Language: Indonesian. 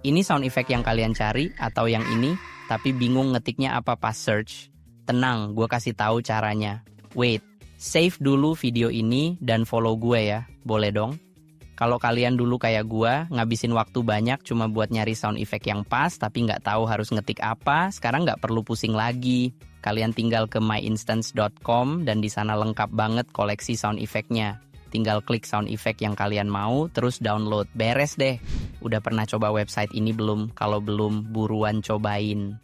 Ini sound effect yang kalian cari atau yang ini, tapi bingung ngetiknya apa pas search? Tenang, gue kasih tahu caranya. Wait, save dulu video ini dan follow gue ya, boleh dong? Kalau kalian dulu kayak gua, ngabisin waktu banyak cuma buat nyari sound effect yang pas, tapi nggak tahu harus ngetik apa, sekarang nggak perlu pusing lagi. Kalian tinggal ke myinstance.com dan di sana lengkap banget koleksi sound effect-nya. Tinggal klik sound effect yang kalian mau, terus download. Beres deh. Udah pernah coba website ini belum? Kalau belum, buruan cobain.